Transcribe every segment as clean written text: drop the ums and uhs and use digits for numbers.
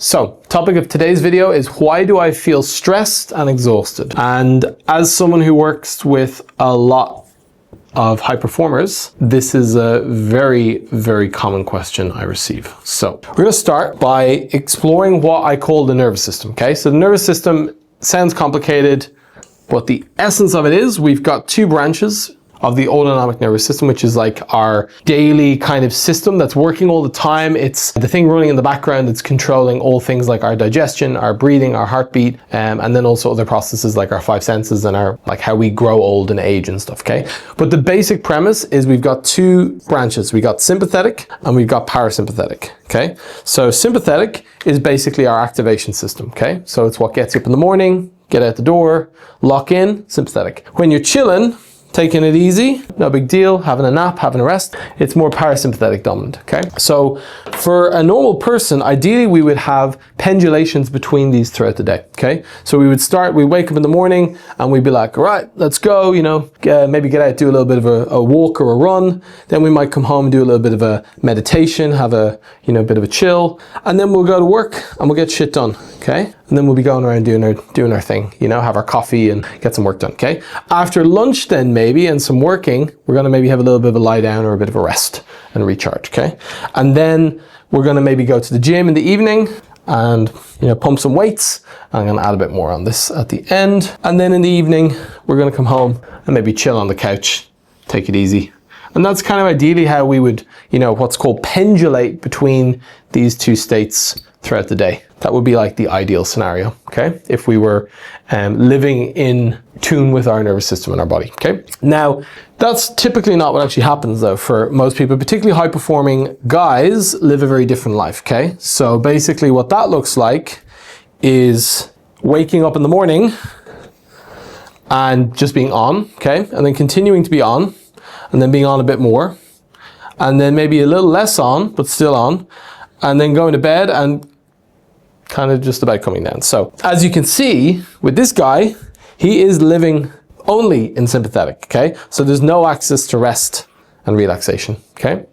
So, topic of today's video is why do I feel stressed and exhausted? And as someone who works with a lot of high performers, this is a very, very common question I receive. So, we're going to start by exploring what I call the nervous system, okay? So the nervous system sounds complicated, but the essence of it is we've got two branches of the autonomic nervous system, which is like our daily kind of system that's working all the time. It's the thing running in the background that's controlling all things like our digestion, our breathing, our heartbeat, and then also other processes like our five senses and our like how we grow old and age and stuff, okay? But the basic premise is we've got two branches. We got sympathetic and we've got parasympathetic, okay? So sympathetic is basically our activation system, okay? So it's what gets you up in the morning, get out the door, lock in, sympathetic. When you're chilling, taking it easy, no big deal, having a nap, having a rest, it's more parasympathetic dominant, okay? So for a normal person, ideally we would have pendulations between these throughout the day, okay? So we wake up in the morning and we'd be like, all right, let's go, maybe get out, do a little bit of a walk or a run. Then we might come home and do a little bit of a meditation, have a, bit of a chill. And then we'll go to work and we'll get shit done, okay? And then we'll be going around doing our thing, have our coffee and get some work done, okay? After lunch then maybe and some working, we're gonna maybe have a little bit of a lie down or a bit of a rest and recharge, okay? And then we're gonna maybe go to the gym in the evening and pump some weights. I'm gonna add a bit more on this at the end. And then in the evening, we're gonna come home and maybe chill on the couch, take it easy. And that's kind of ideally how we would, what's called pendulate between these two states throughout the day. That would be like the ideal scenario, okay? If we were living in tune with our nervous system and our body, okay? Now, that's typically not what actually happens though for most people, particularly high performing guys live a very different life, okay? So basically what that looks like is waking up in the morning and just being on, okay? And then continuing to be on, and then being on a bit more, and then maybe a little less on, but still on, and then going to bed and kind of just about coming down. So as you can see with this guy, he is living only in sympathetic, okay? So there's no access to rest and relaxation, okay?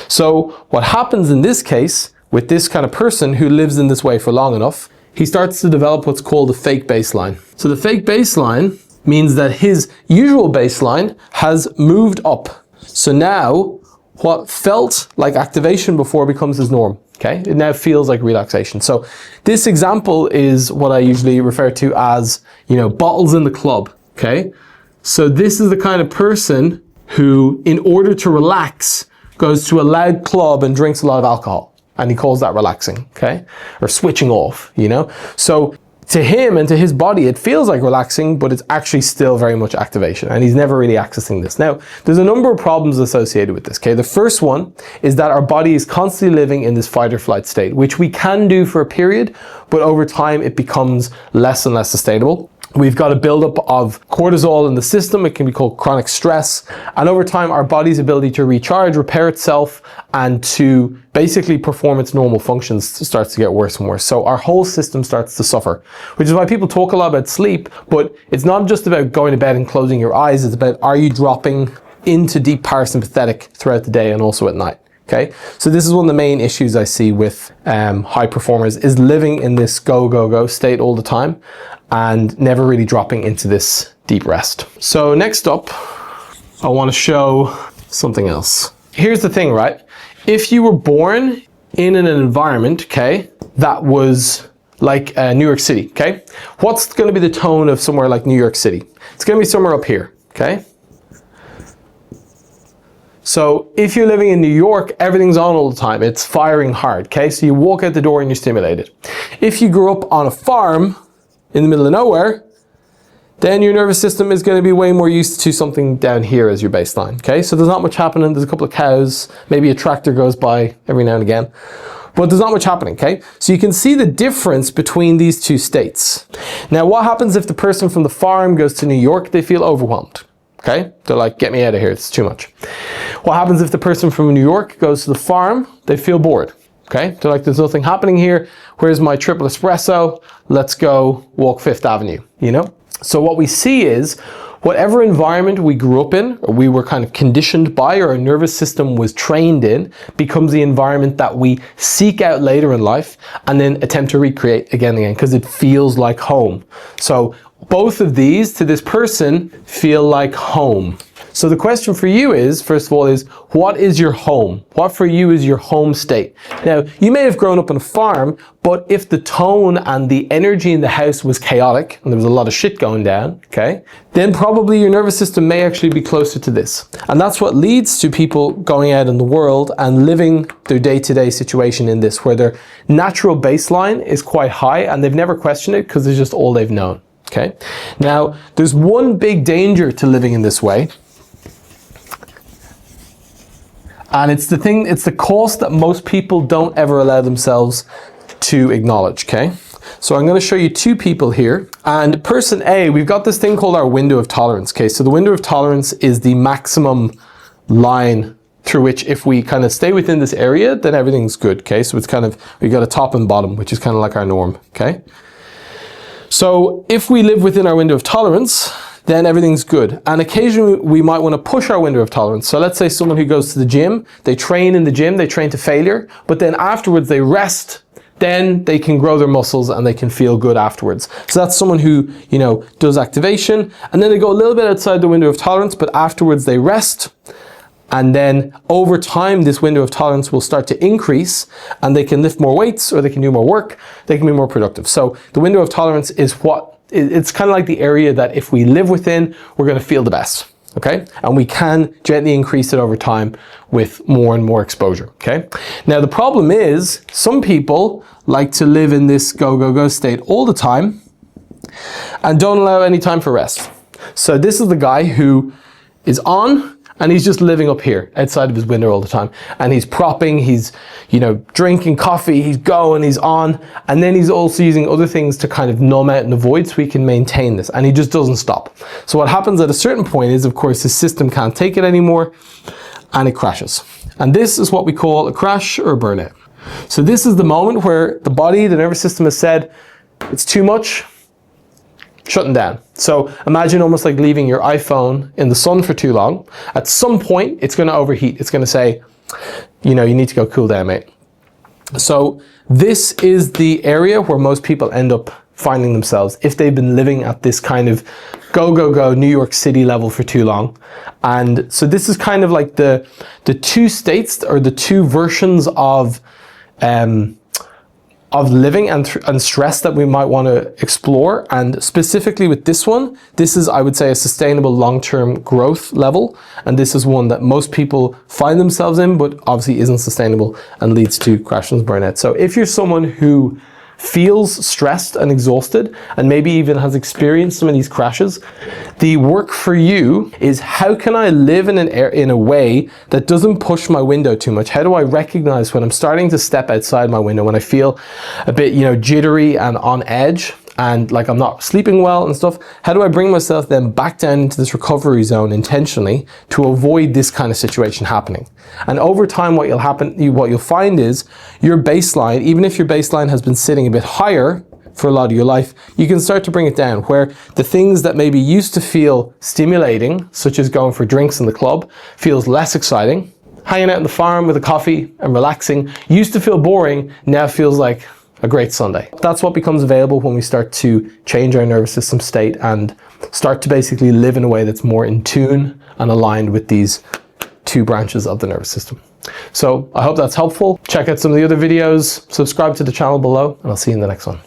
So what happens in this case with this kind of person who lives in this way for long enough, he starts to develop what's called a fake baseline. So the fake baseline means that his usual baseline has moved up. So now what felt like activation before becomes his norm, okay? It now feels like relaxation. So this example is what I usually refer to as, bottles in the club, okay? So this is the kind of person who, in order to relax, goes to a loud club and drinks a lot of alcohol. And he calls that relaxing, okay? Or switching off, So to him and to his body, it feels like relaxing, but it's actually still very much activation, and he's never really accessing this. Now, there's a number of problems associated with this, okay? The first one is that our body is constantly living in this fight or flight state, which we can do for a period, but over time it becomes less and less sustainable. We've got a buildup of cortisol in the system. It can be called chronic stress. And over time, our body's ability to recharge, repair itself, and to basically perform its normal functions starts to get worse and worse. So our whole system starts to suffer, which is why people talk a lot about sleep, but it's not just about going to bed and closing your eyes. It's about, are you dropping into deep parasympathetic throughout the day and also at night? Okay, so this is one of the main issues I see with high performers is living in this go, go, go state all the time and never really dropping into this deep rest. So next up, I want to show something else. Here's the thing, right? If you were born in an environment, okay, that was like New York City, okay? What's going to be the tone of somewhere like New York City? It's going to be somewhere up here, okay? So if you're living in New York, everything's on all the time. It's firing hard, okay? So you walk out the door and you're stimulated. If you grew up on a farm in the middle of nowhere, then your nervous system is going to be way more used to something down here as your baseline, okay? So there's not much happening. There's a couple of cows, maybe a tractor goes by every now and again, but there's not much happening, okay? So you can see the difference between these two states. Now, what happens if the person from the farm goes to New York? They feel overwhelmed. Okay, they're like, get me out of here, it's too much. What happens if the person from New York goes to the farm? They feel bored. Okay, they're like, there's nothing happening here. Where's my triple espresso? Let's go walk Fifth Avenue, So what we see is whatever environment we grew up in, or we were kind of conditioned by, or our nervous system was trained in, becomes the environment that we seek out later in life and then attempt to recreate again and again, because it feels like home. So both of these to this person feel like home. So the question for you is, first of all, is what is your home? What for you is your home state? Now, you may have grown up on a farm, but if the tone and the energy in the house was chaotic and there was a lot of shit going down, okay, then probably your nervous system may actually be closer to this. And that's what leads to people going out in the world and living their day-to-day situation in this, where their natural baseline is quite high and they've never questioned it because it's just all they've known. Okay. Now, there's one big danger to living in this way. And it's the cost that most people don't ever allow themselves to acknowledge, okay? So I'm going to show you two people here. And person A, we've got this thing called our window of tolerance, okay? So the window of tolerance is the maximum line through which if we kind of stay within this area, then everything's good, okay? So it's kind of, we got a top and bottom, which is kind of like our norm, okay? So if we live within our window of tolerance, then everything's good. And occasionally we might want to push our window of tolerance. So let's say someone who goes to the gym, they train in the gym, they train to failure, but then afterwards they rest, then they can grow their muscles and they can feel good afterwards. So that's someone who, you know, does activation, and then they go a little bit outside the window of tolerance, but afterwards they rest. And then over time, this window of tolerance will start to increase and they can lift more weights or they can do more work, they can be more productive. So the window of tolerance is it's kind of like the area that if we live within, we're going to feel the best, okay? And we can gently increase it over time with more and more exposure, okay? Now the problem is some people like to live in this go, go, go state all the time and don't allow any time for rest. So this is the guy who is on, and he's just living up here outside of his window all the time. And he's propping, he's, you know, drinking coffee, he's going, he's on. And then he's also using other things to kind of numb out and avoid so he can maintain this. And he just doesn't stop. So what happens at a certain point is, of course, his system can't take it anymore and it crashes. And this is what we call a crash or a burnout. So this is the moment where the body, the nervous system has said, it's too much, shutting down. So imagine almost like leaving your iPhone in the sun for too long. At some point, it's going to overheat. It's going to say, you know, you need to go cool down, mate. So this is the area where most people end up finding themselves if they've been living at this kind of go, go, go New York City level for too long. And so this is kind of like the two states or the two versions of living and stress that we might want to explore. And specifically with this one, this is, I would say, a sustainable long-term growth level. And this is one that most people find themselves in, but obviously isn't sustainable and leads to crashes and burnout. So if you're someone who feels stressed and exhausted and maybe even has experienced some of these crashes, the work for you is how can I live in a way that doesn't push my window too much? How do I recognize when I'm starting to step outside my window, when I feel a bit, you know, jittery and on edge and like I'm not sleeping well and stuff? How do I bring myself then back down into this recovery zone intentionally to avoid this kind of situation happening? And over time, what you'll find is your baseline, even if your baseline has been sitting a bit higher for a lot of your life, you can start to bring it down, where the things that maybe used to feel stimulating, such as going for drinks in the club, feels less exciting. Hanging out in the farm with a coffee and relaxing used to feel boring, now feels like a great Sunday. That's what becomes available when we start to change our nervous system state and start to basically live in a way that's more in tune and aligned with these two branches of the nervous system. So I hope that's helpful. Check out some of the other videos, subscribe to the channel below, and I'll see you in the next one.